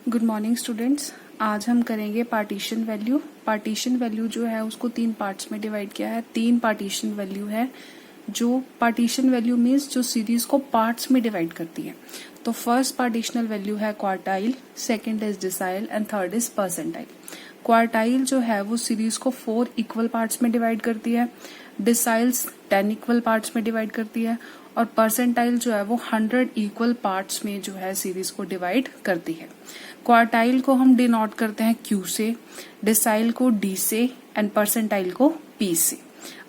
Good morning students. आज हम करेंगे पार्टीशन वैल्यू। पार्टीशन वैल्यू जो है उसको 3 पार्ट्स में डिवाइड किया है। 3 पार्टीशन वैल्यू है। जो पार्टीशन वैल्यू मीन्स जो सीरीज को पार्ट्स में डिवाइड करती है। तो फर्स्ट पार्टीशनल वैल्यू है quartile, second is decile and third is percentile. Quartile जो है वो सीरीज को 4 इक्वल पार्ट्स में डिवाइड करती है। डिसाइल्स 10 इक्वल पार्ट्स में डिवाइड करती है और परसेंटाइल जो है वो 100 इक्वल पार्ट्स में जो है सीरीज को डिवाइड करती है। क्वार्टाइल को हम डिनोट करते हैं Q से, डिसाइल को D से एंड परसेंटाइल को P से।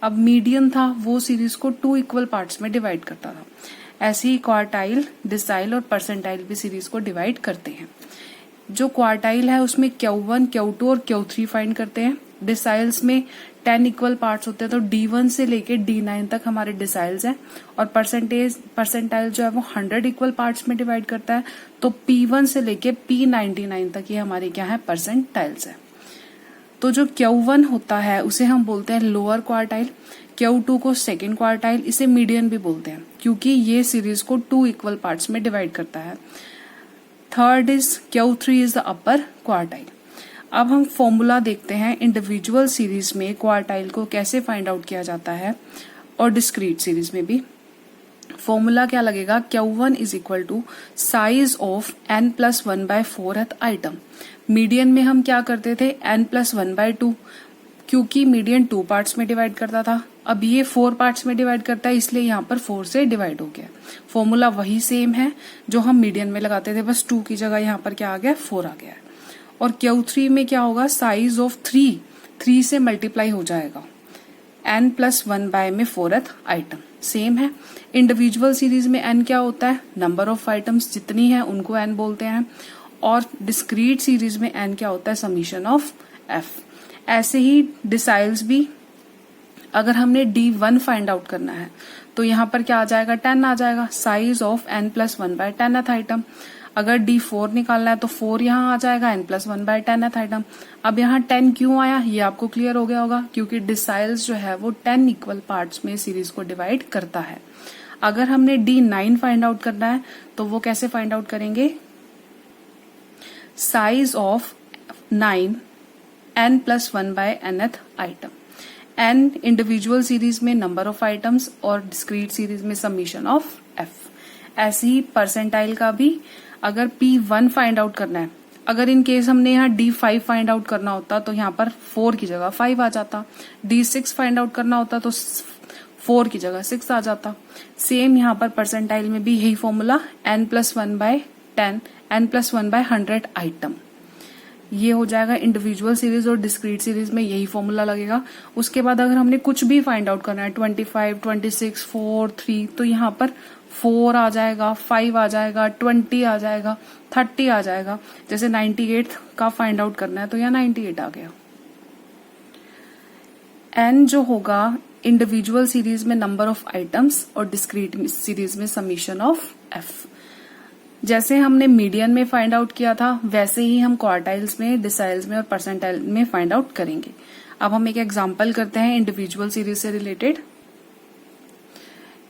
अब मीडियन था वो सीरीज को 2 इक्वल पार्ट्स में डिवाइड करता था। ऐसे ही क्वार्टाइल, डिसाइल और परसेंटाइल भी सीरीज को डिवाइड करते हैं। जो क्वार्टाइल है उसमें Q1, Q2 और Q3 फाइंड करते हैं। डिसाइल्स में 10 इक्वल पार्ट्स होते हैं तो D1 से लेके D9 तक हमारे डिसाइल्स हैं और परसेंटाइल जो है वो 100 इक्वल पार्ट्स में डिवाइड करता है तो P1 से लेके P99 तक ये हमारे क्या है, परसेंटाइल्स है। तो जो Q1 होता है उसे हम बोलते हैं लोअर क्वार्टाइल, Q2 को सेकेंड क्वार्टाइल, इसे मीडियन भी बोलते हैं क्योंकि ये सीरीज को 2 इक्वल पार्ट्स में डिवाइड करता है। Third is Q3 is the upper quartile. अब हम फॉर्मूला देखते हैं इंडिविजुअल सीरीज में क्वार्टाइल को कैसे फाइंड आउट किया जाता है और डिस्क्रीट सीरीज में भी। फॉर्मूला क्या लगेगा, Q1 is equal to size of n+1/4th item. Median में हम क्या करते थे, n+1/2, क्योंकि मीडियन 2 पार्ट्स में डिवाइड करता था। अब ये 4 पार्ट्स में डिवाइड करता है इसलिए यहाँ पर 4 से डिवाइड हो गया। फॉर्मूला वही सेम है जो हम मीडियन में लगाते थे, बस 2 की जगह यहाँ पर क्या आ गया, 4 आ गया है। और Q3 में क्या होगा, साइज ऑफ 3 से मल्टीप्लाई हो जाएगा n+1 में 4th आइटम। सेम है। इंडिविजुअल सीरीज में n क्या होता है, नंबर ऑफ आइटम्स जितनी है उनको n बोलते हैं और डिस्क्रीट सीरीज में n क्या होता है, समीशन ऑफ f। ऐसे ही डिसाइल्स भी, अगर हमने D1 फाइंड आउट करना है तो यहाँ पर क्या आ जाएगा, 10 आ जाएगा, साइज ऑफ n+1/10th आइटम। अगर D4 निकालना है तो 4 यहाँ आ जाएगा, n+1/10th आइटम। अब यहाँ 10 क्यों आया ये आपको क्लियर हो गया होगा, क्योंकि डिसाइल्स जो है वो 10 इक्वल पार्ट्स में सीरीज को डिवाइड करता है। अगर हमने D9 फाइंड आउट करना है तो वो कैसे फाइंड आउट करेंगे, size of 9 n+1/nth item. n individual series में नंबर ऑफ आइटम्स और डिस्क्रीट सीरीज में समीशन ऑफ f। ऐसे ही परसेंटाइल का भी, अगर P1 फाइंड आउट करना है, अगर इन केस हमने यहाँ D5 फाइंड आउट करना होता तो यहाँ पर 4 की जगह 5 आ जाता। D6 फाइंड आउट करना होता तो 4 की जगह 6 आ जाता। सेम यहाँ पर परसेंटाइल में भी यही फॉर्मूला, n+1/10, n+1/100 आइटम। ये हो जाएगा इंडिविजुअल सीरीज और डिस्क्रीट सीरीज में यही फॉर्मूला लगेगा। उसके बाद अगर हमने कुछ भी फाइंड आउट करना है, 25, 26, 4, 3, तो यहाँ पर 4 आ जाएगा, 5 आ जाएगा, 20 आ जाएगा, 30 आ जाएगा। जैसे 98 का फाइंड आउट करना है तो यहाँ 98 आ गया। n जो होगा इंडिविजुअल सीरीज में नंबर ऑफ आइटम्स और डिस्क्रीट सीरीज में समीशन ऑफ f। जैसे हमने मीडियन में फाइंड आउट किया था वैसे ही हम क्वार्टाइल्स में, डिसाइल्स में और परसेंटाइल में फाइंड आउट करेंगे। अब हम एक एग्जांपल करते हैं इंडिविजुअल सीरीज से रिलेटेड।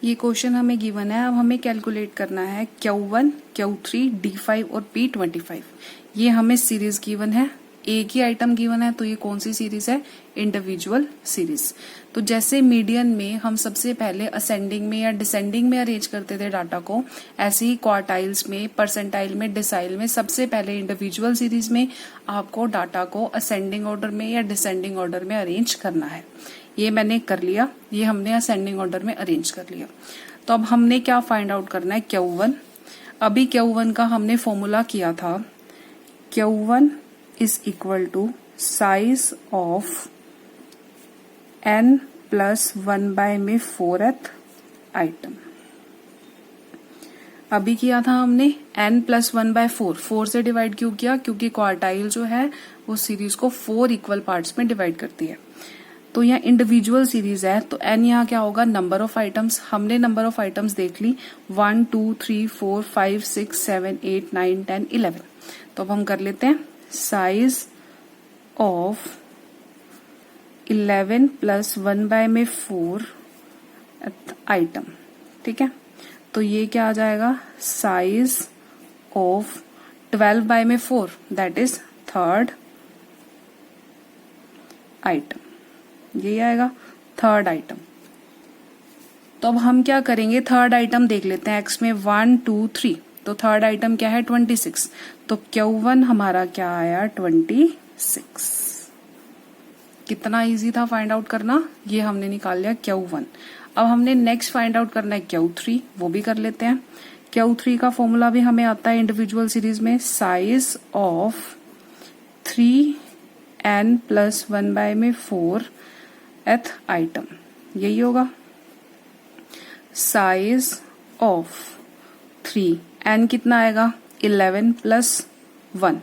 ये क्वेश्चन हमें गिवन है। अब हमें कैलकुलेट करना है Q1, Q3, D5 और P25। ये हमें सीरीज गिवन है, एक ही आइटम गिवन है, तो ये कौन सी सीरीज है, इंडिविजुअल सीरीज। तो जैसे मीडियन में हम सबसे पहले असेंडिंग में या डिसेंडिंग में अरेंज करते थे डाटा को, ऐसे ही क्वार्टाइल्स में, परसेंटाइल में, डिसाइल में सबसे पहले इंडिविजुअल सीरीज में आपको डाटा को असेंडिंग ऑर्डर में या डिसेंडिंग ऑर्डर में अरेंज करना है। ये मैंने कर लिया, ये हमने असेंडिंग ऑर्डर में अरेंज कर लिया। तो अब हमने क्या फाइंड आउट करना है, Q1। अभी Q1 का हमने फॉर्मूला किया था, Q1 is equal to size of n+1 में 4th आइटम। अभी किया था हमने n+1/4, 4 से डिवाइड क्यों किया, क्योंकि क्वार्टाइल जो है वो सीरीज को 4 इक्वल पार्ट्स में डिवाइड करती है। तो यहाँ इंडिविजुअल सीरीज है तो n यहाँ क्या होगा, नंबर ऑफ आइटम्स। हमने नंबर ऑफ आइटम्स देख ली, 1, 2, 3, 4, 5, 6, 7, 8, 9, 10, 11। तो अब हम कर लेते हैं साइज ऑफ 11+1 में 4 आइटम। ठीक है, तो ये क्या आ जाएगा, साइज ऑफ 12 बाय में 4, दैट इज थर्ड आइटम। यही आएगा थर्ड आइटम। तो अब हम क्या करेंगे, थर्ड आइटम देख लेते हैं। एक्स में 1 2 3, तो थर्ड आइटम क्या है 26, तो Q1 हमारा क्या आया 26। कितना इजी था फाइंड आउट करना, ये हमने निकाल लिया Q1। अब हमने नेक्स्ट फाइंड आउट करना है Q3, वो भी कर लेते हैं। Q3 का फॉर्मूला भी हमें आता है इंडिविजुअल सीरीज में, size of 3n plus 1 by में 4th आइटम, यही होगा। साइज ऑफ 3n कितना आएगा 11 प्लस 1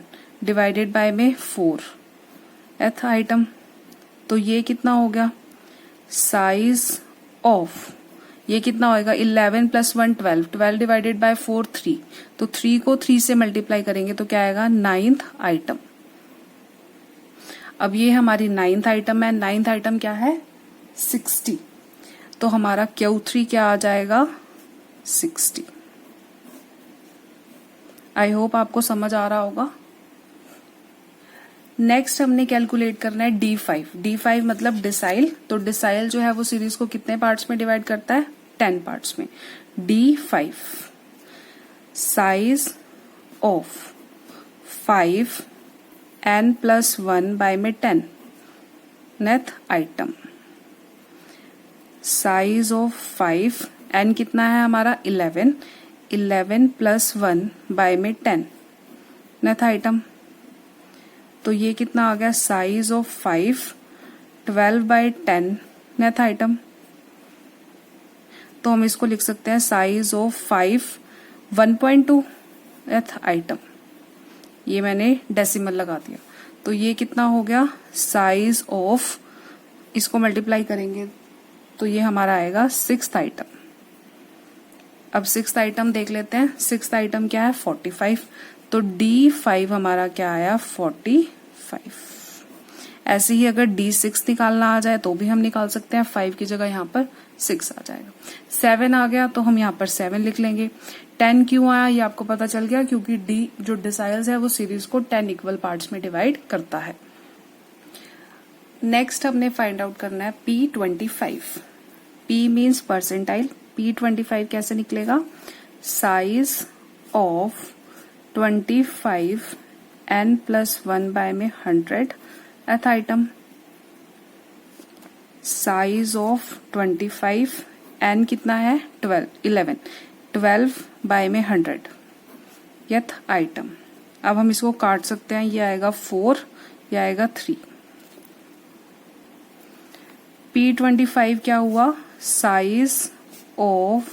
डिवाइडेड बाय में 4th आइटम, तो ये कितना हो गया साइज ऑफ, ये कितना होएगा 11 प्लस 1 12, 12 डिवाइडेड बाय 4 3, तो 3 को 3 से मल्टीप्लाई करेंगे तो क्या आएगा 9th आइटम। अब ये हमारी 9th आइटम है, 9th आइटम क्या है 60, तो हमारा Q3 क्या आ जाएगा 60। आई होप आपको समझ आ रहा होगा। नेक्स्ट हमने कैलकुलेट करना है D5। D5 मतलब डिसाइल, तो डिसाइल जो है वो सीरीज को कितने पार्ट्स में डिवाइड करता है 10 पार्ट्स में। D5 size of 5n plus 1 by में 10 nth item, size of 5, n कितना है हमारा 11, 11 प्लस 1 बाय में 10 नेथ आइटम, तो ये कितना आ गया size of 5 12 bye 10 nth item, तो हम इसको लिख सकते हैं साइज ऑफ 5 1.2 नेथ आइटम। ये मैंने डेसिमल लगा दिया, तो ये कितना हो गया साइज ऑफ, इसको मल्टीप्लाई करेंगे तो ये हमारा आएगा 6th आइटम। अब 6th आइटम देख लेते हैं। 6th आइटम क्या है 45, तो D5 हमारा क्या आया 45। ऐसे ही अगर D6 निकालना आ जाए तो भी हम निकाल सकते हैं, 5 की जगह यहाँ पर 6 आ जाएगा। 7 आ गया तो हम यहाँ पर 7 लिख लेंगे। 10 क्यों आया ये आपको पता चल गया, क्योंकि D जो डिसाइल्स है वो सीरीज को 10 इक्वल पार्ट्स में डिवाइड करता है। नेक्स्ट हमने फाइंड आउट करना है P25। P means percentile, P25 कैसे निकलेगा, size of 25 n plus 1 by में 100th item, size of 25 n कितना है 11 बाय में 100th आइटम। अब हम इसको काट सकते हैं, ये आएगा 4, ये आएगा 3। P25 क्या हुआ size of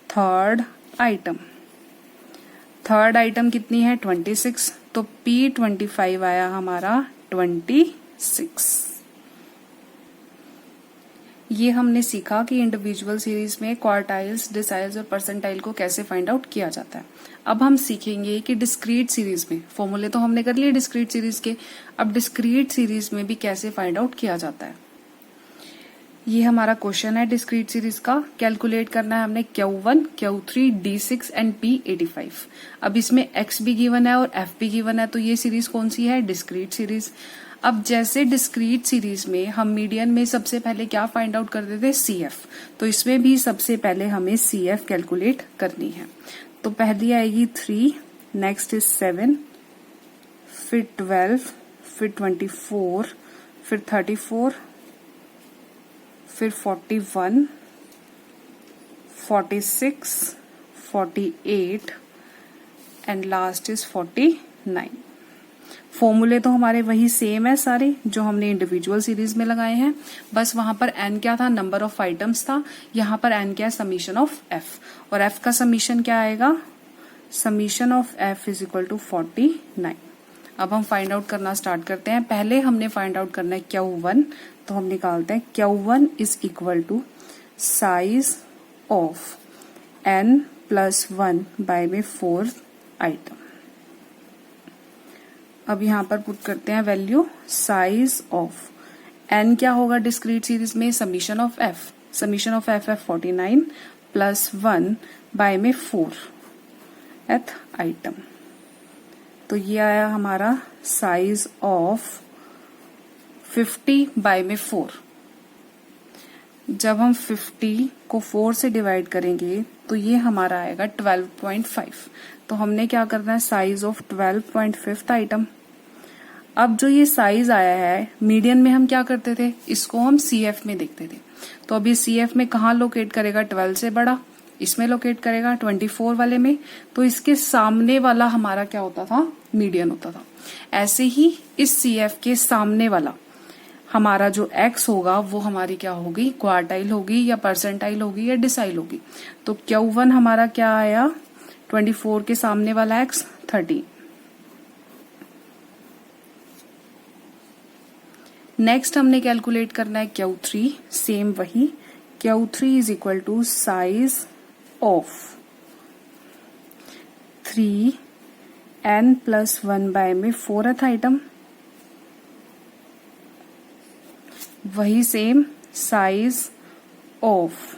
third item, third item कितनी है 26, तो P25 आया हमारा 26। ये हमने सीखा कि इंडिविजुअल सीरीज में क्वार्टाइल्स, डिसाइल्स और परसेंटाइल को कैसे फाइंड आउट किया जाता है। अब हम सीखेंगे कि डिस्क्रीट सीरीज में, फॉर्मूले तो हमने कर लिए डिस्क्रीट सीरीज के, अब डिस्क्रीट सीरीज में भी कैसे फाइंड आउट किया जाता है। ये हमारा क्वेश्चन है डिस्क्रीट सीरीज का। कैलकुलेट करना है हमने Q1, Q3, D6 and P85। अब इसमें X भी गिवन है और F भी गिवन है, तो ये सीरीज कौन सी है डिस्क्रीट सीरीज। अब जैसे डिस्क्रीट सीरीज में हम मीडियन में सबसे पहले क्या फाइंड आउट करते थे CF, तो इसमें भी सबसे पहले हमें CF कैलकुलेट करनी है। तो पहली आएगी 3, नेक्स्ट इज 7, फिर 12, फिर 24, फिर 34, फिर 41, 46, 48 एंड लास्ट इज 49। फॉर्मूले तो हमारे वही सेम है सारे जो हमने इंडिविजुअल सीरीज में लगाए हैं, बस वहां पर n क्या था नंबर ऑफ आइटम्स था, यहाँ पर n क्या है समीशन ऑफ f, और f का समीशन क्या आएगा summation of f is equal to 49। अब हम फाइंड आउट करना स्टार्ट करते हैं। पहले हमने फाइंड आउट करना है Q1, तो हम निकालते हैं Q1 is equal to size of n plus 1 by में 4 आइटम। अब यहाँ पर पुट करते हैं वैल्यू, साइज ऑफ n क्या होगा डिस्क्रीट सीरीज में summation of f, summation of f है 49 प्लस 1 बाय में 4th आइटम। तो ये आया हमारा साइज ऑफ 50/4। जब हम 50 को 4 से डिवाइड करेंगे तो ये हमारा आएगा 12.5। तो हमने क्या करना है, साइज ऑफ 12.5 आइटम। अब जो ये साइज आया है, मीडियन में हम क्या करते थे, इसको हम CF में देखते थे। तो अभी CF में कहाँ लोकेट करेगा, 12 से बड़ा, इसमें लोकेट करेगा 24 वाले में। तो इसके सामने वाला हमारा क्या होता था, मीडियन होता था। ऐसे ही इस CF के सामने वाला हमारा जो x होगा वो हमारी क्या होगी, क्वार्टाइल होगी या परसेंटाइल होगी या डिसाइल होगी। तो Q1 हमारा क्या आया, 24 के सामने वाला x 30। नेक्स्ट हमने कैलकुलेट करना है Q3, सेम वही। Q3 is equal to size of 3n+1/4th item, वही सेम साइज ऑफ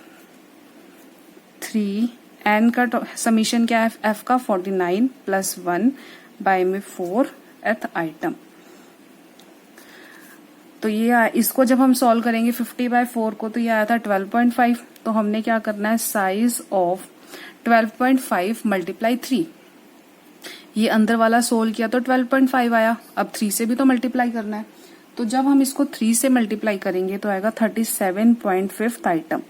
3n का समीशन क्या है, f का 49+1/4th आइटम। तो ये इसको जब हम सॉल्व करेंगे 50/4 को, तो ये आया था 12.5। तो हमने क्या करना है, साइज ऑफ 12.5 × 3। ये अंदर वाला सोल्व किया तो 12.5 आया। अब 3 से भी तो मल्टीप्लाई करना है। तो जब हम इसको 3 से मल्टीप्लाई करेंगे तो आएगा 37.5 आइटम।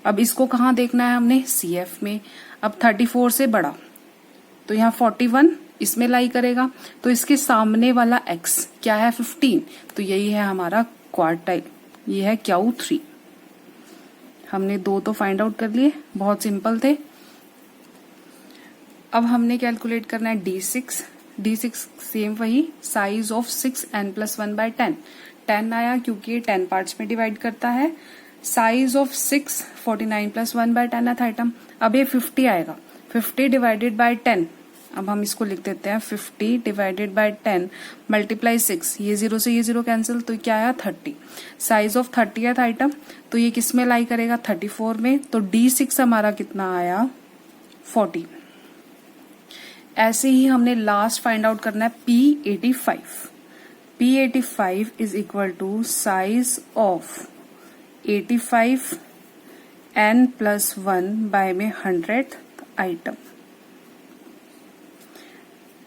अब इसको कहाँ देखना है हमने, CF में। अब 34 से बड़ा, तो यहाँ 41 इसमें लाई करेगा। तो इसके सामने वाला x क्या है, 15। तो यही है हमारा क्वार्टाइल, ये है Q3। हमने 2 तो फाइंड आउट कर लिए, बहुत सिंपल थे। अब हमने कैलकुलेट करना है D6। D6 सेम वही, साइज ऑफ 6n+1/10। 10 आया क्योंकि ये 10 पार्ट्स में डिवाइड करता है। Size of 6 49+1/10th item. अब ये 50 आएगा, 50 डिवाइडेड बाय 10। अब हम इसको लिख देते हैं 50 डिवाइडेड बाय 10 × 6। ये 0 से ये 0 कैंसिल, तो क्या आया 30। Size of 30th item. तो ये किस में लाई करेगा, 34 में। तो D6 हमारा कितना आया, 40। ऐसे ही हमने लास्ट फाइंड आउट करना है P85। P85 is equal to size of 85 n+1/100th item.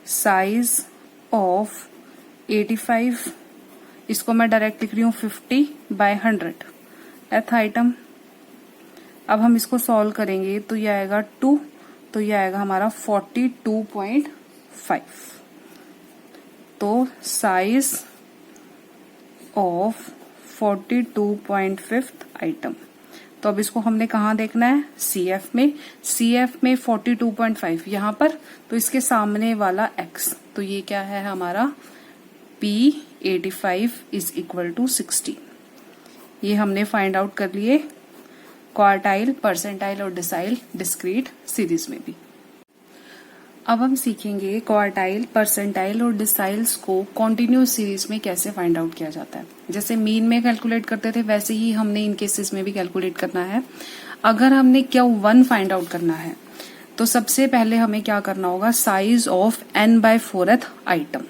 Size of 85, इसको मैं डायरेक्ट लिख रही हूँ 50/100th आइटम। अब हम इसको सॉल्व करेंगे तो ये आएगा 2, तो ये आएगा हमारा 42.5। तो साइज ऑफ 42.5 आइटम। तो अब इसको हमने कहाँ देखना है, CF में। CF में 42.5 यहाँ पर, तो इसके सामने वाला x। तो ये क्या है हमारा, P85 इज इक्वल टू 60। ये हमने फाइंड आउट कर लिए क्वार्टाइल, परसेंटाइल और डिसाइल डिस्क्रीट सीरीज में भी। अब हम सीखेंगे क्वार्टाइल, परसेंटाइल और डिसाइल्स को कॉन्टिन्यूस सीरीज में कैसे फाइंड आउट किया जाता है। जैसे मीन में कैलकुलेट करते थे, वैसे ही हमने इन केसेस में भी कैलकुलेट करना है। अगर हमने Q1 फाइंड आउट करना है तो सबसे पहले हमें क्या करना होगा, साइज ऑफ n/4th आइटम।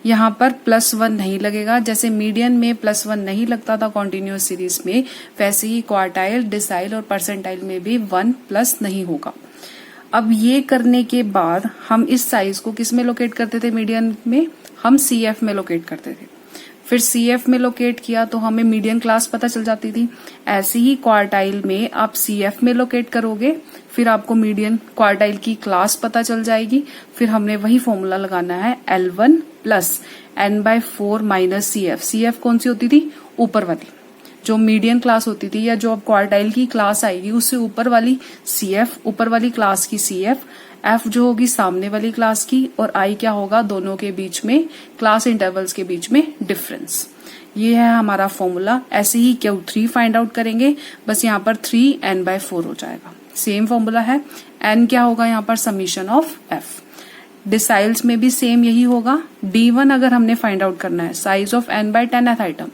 यहाँ पर +1 नहीं लगेगा, जैसे मीडियन में +1 नहीं लगता था कॉन्टिन्यूस सीरीज में, वैसे ही क्वार्टाइल, डिसाइल और परसेंटाइल में भी 1+ नहीं होगा। अब ये करने के बाद हम इस साइज को किस में लोकेट करते थे, मीडियन में, हम CF में लोकेट करते थे। फिर CF में लोकेट किया तो हमें मीडियन क्लास पता चल जाती थी। ऐसे ही क्वार्टाइल में आप CF में लोकेट करोगे, फिर आपको मीडियन क्वार्टाइल की क्लास पता चल जाएगी। फिर हमने वही फॉर्मूला लगाना है, L1 + n/4 - CF। CF कौन सी होती थी, ऊपर वाली, जो मीडियन क्लास होती थी या जो अब क्वार्टाइल की क्लास आएगी उससे ऊपर वाली CF, ऊपर वाली क्लास की CF, F जो होगी सामने वाली क्लास की, और I क्या होगा, दोनों के बीच में, क्लास इंटरवल्स के बीच में डिफरेंस। ये है हमारा फॉर्मूला। ऐसे ही Q3 फाइंड आउट करेंगे, बस यहाँ पर 3n/4 हो जाएगा। सेम फॉर्मूला है। n क्या होगा यहाँ पर, समीशन ऑफ F। डिसाइल्स में भी सेम यही होगा। D1 अगर हमने फाइंड आउट करना है, साइज ऑफ n/10th आइटम।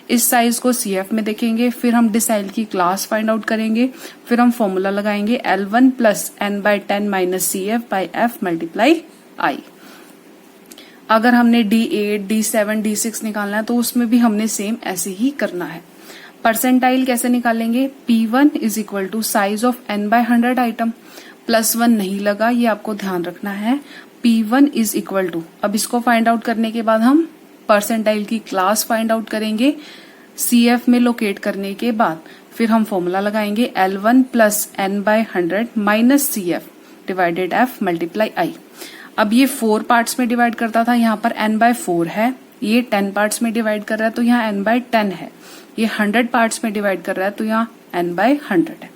इस साइज को CF में देखेंगे, फिर हम डिसाइल की क्लास फाइंड आउट करेंगे, फिर हम फॉर्मूला लगाएंगे L1 plus n/10 minus CF by F multiply I। अगर हमने D8, D7, D6 निकालना है तो उसमें भी हमने सेम ऐसे ही करना है। परसेंटाइल कैसे निकालेंगे? P1 is equal to size of n/100 item, +1 नहीं लगा, ये आपको ध्यान रखना है। P1 इज इक्वल टू, अब इसको फाइंड आउट करने के बाद हम परसेंटाइल की क्लास फाइंड आउट करेंगे CF में लोकेट करने के बाद, फिर हम फॉर्मूला लगाएंगे L1 plus n/100 minus CF divided F multiply I। अब ये 4 पार्ट्स में डिवाइड करता था, यहाँ पर n/4 है, ये 10 पार्ट्स में डिवाइड कर रहा है तो यहाँ n/10 है, ये 100 पार्ट्स में डिवाइड कर रहा है तो यहाँ n/100 है।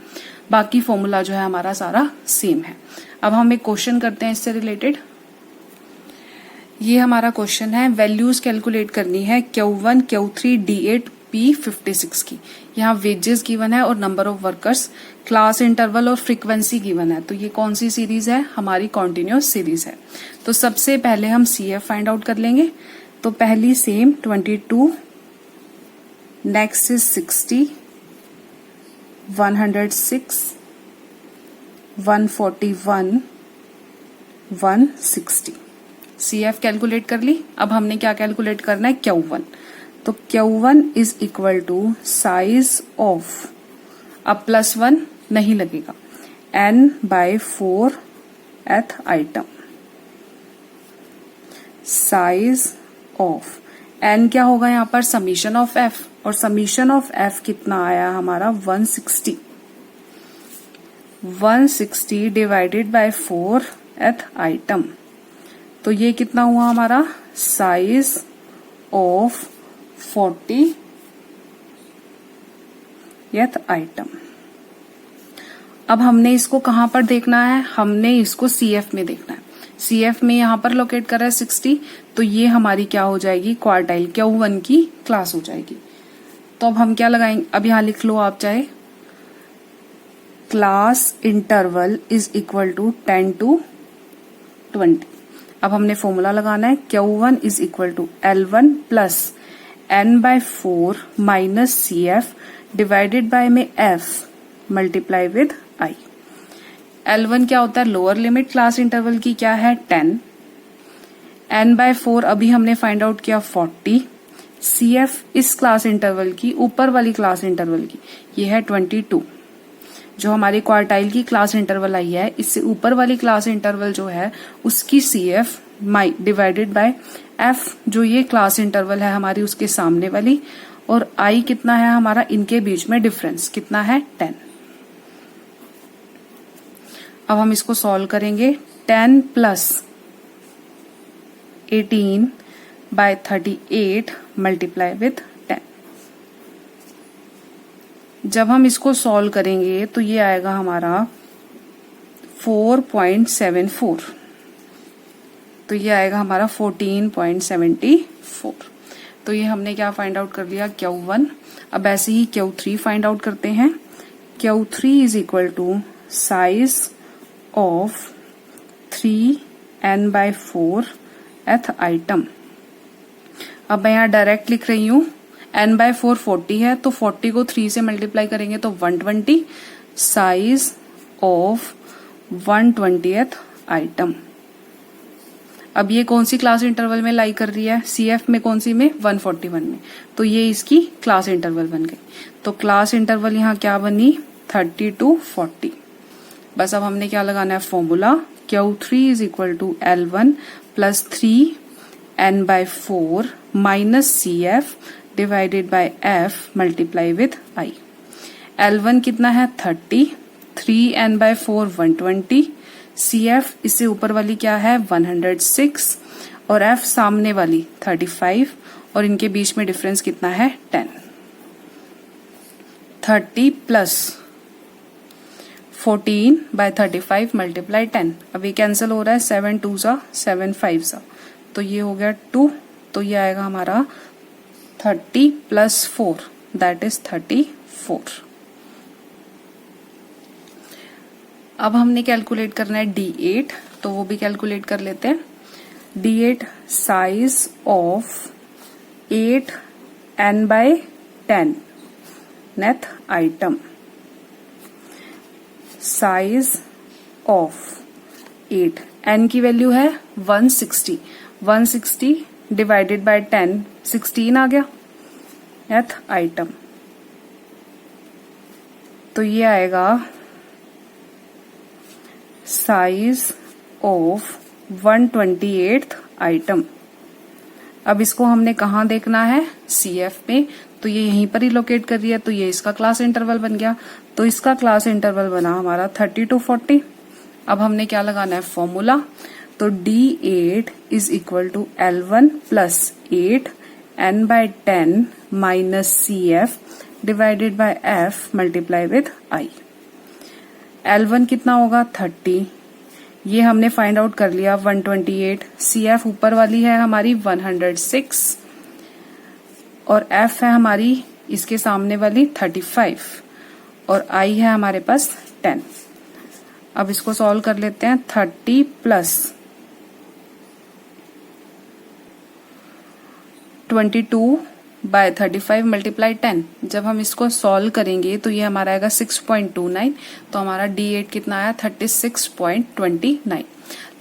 बाकी फॉर्मूला जो है हमारा सारा सेम है। अब हम एक क्वेश्चन करते हैं इससे रिलेटेड। ये हमारा क्वेश्चन है, वैल्यूज कैलकुलेट करनी है Q1, Q3, D8, P56 की। यहाँ वेजेस गिवन है और number of workers, class interval और फ्रीक्वेंसी गिवन है। तो ये कौन सी सीरीज है? हमारी कॉन्टिन्यूअस सीरीज है। तो सबसे पहले हम CF फाइंड आउट कर लेंगे। तो पहली same 22, next is 60, 106, 141, 160। CF calculate कर ली। अब हमने क्या कैलकुलेट करना है? Q1। तो Q1 is equal to size of, अब +1 नहीं लगेगा, n/4 एथ आइटम, साइज ऑफ n क्या होगा यहाँ पर? समीशन ऑफ f, और समीशन ऑफ f कितना आया हमारा? 160। 160 डिवाइडेड बाय 4 एथ आइटम, तो ये कितना हुआ हमारा? Size of 40 item. अब हमने इसको कहां पर देखना है? हमने इसको CF में देखना है। CF में यहां पर लोकेट कर रहा है 60, तो ये हमारी क्या हो जाएगी? क्वार्टाइल Q1 की क्लास हो जाएगी। तो अब हम क्या लगाएंगे? अब यहां लिख लो आप चाहे, class interval is equal to 10 to 20। अब हमने फॉर्मूला लगाना है Q1 is equal to L1 plus n/4 minus CF divided by में F multiply with I। L1 क्या होता है? लोअर लिमिट क्लास इंटरवल की क्या है? 10। n/4 अभी हमने फाइंड आउट किया 40। CF इस क्लास इंटरवल की, ऊपर वाली क्लास इंटरवल की, ये है 22। जो हमारी क्वार्टाइल की क्लास इंटरवल आई है, इससे ऊपर वाली क्लास इंटरवल जो है उसकी CF डिवाइडेड बाय F, जो ये क्लास इंटरवल है हमारी उसके सामने वाली, और I कितना है हमारा? इनके बीच में डिफरेंस कितना है? 10। अब हम इसको सॉल्व करेंगे। 10 प्लस 18 बाय 38 मल्टीप्लाई विथ 10। जब हम इसको सॉल्व करेंगे तो ये आएगा हमारा 4.74, तो ये आएगा हमारा 14.74। तो ये हमने क्या फाइंड आउट कर लिया? Q1। अब ऐसे ही Q3 फाइंड आउट करते हैं। Q3 is equal to size of 3n/4 एथ आइटम। अब मैं यहाँ डायरेक्ट लिख रही हूँ, n/4 40 है, तो 40 को 3 से मल्टीप्लाई करेंगे तो 120, साइज ऑफ 120th आइटम। अब ये कौन सी क्लास इंटरवल में लाई कर रही है? CF में कौन सी में? 141 में। तो ये इसकी क्लास इंटरवल बन गई। तो क्लास इंटरवल यहाँ क्या बनी? 30 to 40। बस अब हमने क्या लगाना है? Formula Q3 is equal to L1 plus 3n/4 minus CF divided by F multiply with I। L1 कितना है? 30, 3n/4 120, CF इससे ऊपर वाली क्या है? 106, और F सामने वाली 35, और इनके बीच में डिफरेंस कितना है? 10। 30 प्लस 14 बाय 35 मल्टीप्लाई 10। अब ये कैंसिल हो रहा है, 7 2 सा 7 5 सा, तो ये हो गया 2। तो ये आएगा हमारा 30 प्लस 4 दैट इज 34। अब हमने कैलकुलेट करना है D8, तो वो भी कैलकुलेट कर लेते हैं। D8 size of 8n/10 10 nth item, size of 8, n की वैल्यू है 160, 160 डिवाइडेड बाय 10 16 आ गया नेथ आइटम, तो ये आएगा साइज ऑफ 128th आइटम। अब इसको हमने कहाँ देखना है, CF में, तो ये यहीं पर ही लोकेट कर रही है, तो ये इसका क्लास इंटरवल बन गया। तो इसका क्लास इंटरवल बना हमारा 30 to 40। अब हमने क्या लगाना है, फॉर्मूला, तो D8 is equal to L1 plus 8 n by 10 minus CF divided by F multiply with I। L1 कितना होगा 30, ये हमने फाइंड आउट कर लिया 128, CF ऊपर वाली है हमारी 106 और F है हमारी इसके सामने वाली 35 और I है हमारे पास 10। अब इसको सॉल्व कर लेते हैं। 30 प्लस 22 बाय 35 मल्टीप्लाई 10, जब हम इसको सॉल्व करेंगे तो ये हमारा आएगा 6.29, तो हमारा D8 कितना आया 36.29।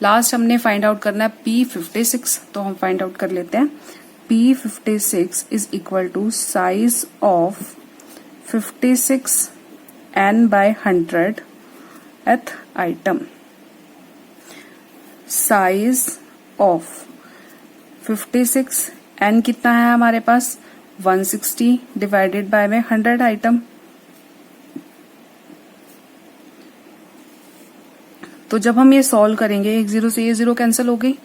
लास्ट हमने फाइंड आउट करना है P56, तो हम फाइंड आउट कर लेते हैं। P56 is equal to size of 56 n by 100 एथ आइटम, साइज ऑफ 56 n कितना है हमारे पास 160 डिवाइडेड बाय में 100 आइटम, तो जब हम ये सॉल्व करेंगे एक जीरो से ये जीरो कैंसिल हो गई,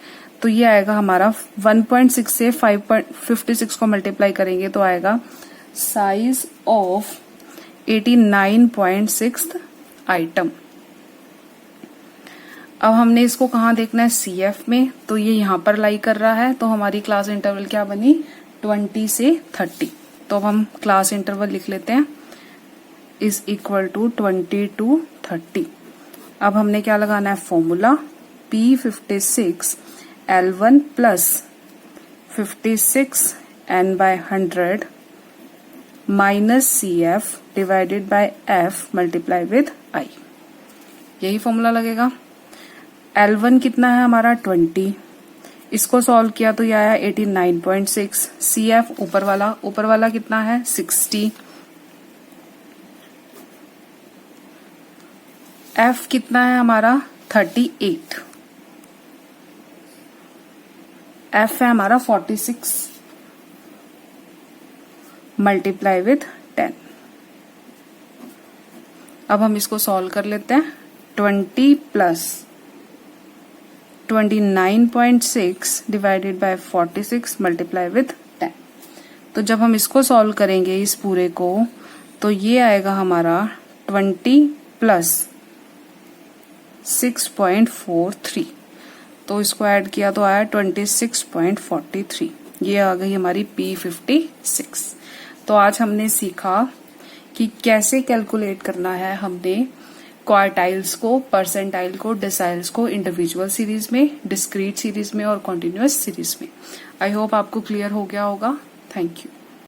तो ये आएगा हमारा 1.6 से 5.56 को मल्टीप्लाई करेंगे तो आएगा साइज ऑफ 89.6 आइटम। अब हमने इसको कहाँ देखना है, CF में, तो ये यहाँ पर लाई कर रहा है, तो हमारी क्लास इंटरवल क्या बनी 20 से 30। तो अब हम क्लास इंटरवल लिख लेते हैं इज इक्वल टू 20 to 30। अब हमने क्या लगाना है, formula P56 L1 plus 56 n by 100 minus CF divided by F multiply with I, यही फॉर्मूला लगेगा। L1 कितना है हमारा 20, इसको सॉल्व किया तो ये आया 89.6, CF ऊपर वाला कितना है 60, F कितना है हमारा 38, F है हमारा 46 मल्टीप्लाई विथ 10। अब हम इसको सॉल्व कर लेते हैं। 20 plus 29.6 divided by 46 multiply with 10। तो जब हम इसको सॉल्व करेंगे इस पूरे को, तो ये आएगा हमारा 20 प्लस 6.43, तो इसको ऐड किया तो आया 26.43। ये आ गई हमारी P56। तो आज हमने सीखा कि कैसे कैलकुलेट करना है हमने क्वार्टाइल्स को, परसेंटाइल को, डेसाइल्स को इंडिविजुअल सीरीज में, डिस्क्रीट सीरीज में और कॉन्टिन्यूअस सीरीज में। आई होप आपको क्लियर हो गया होगा। Thank you.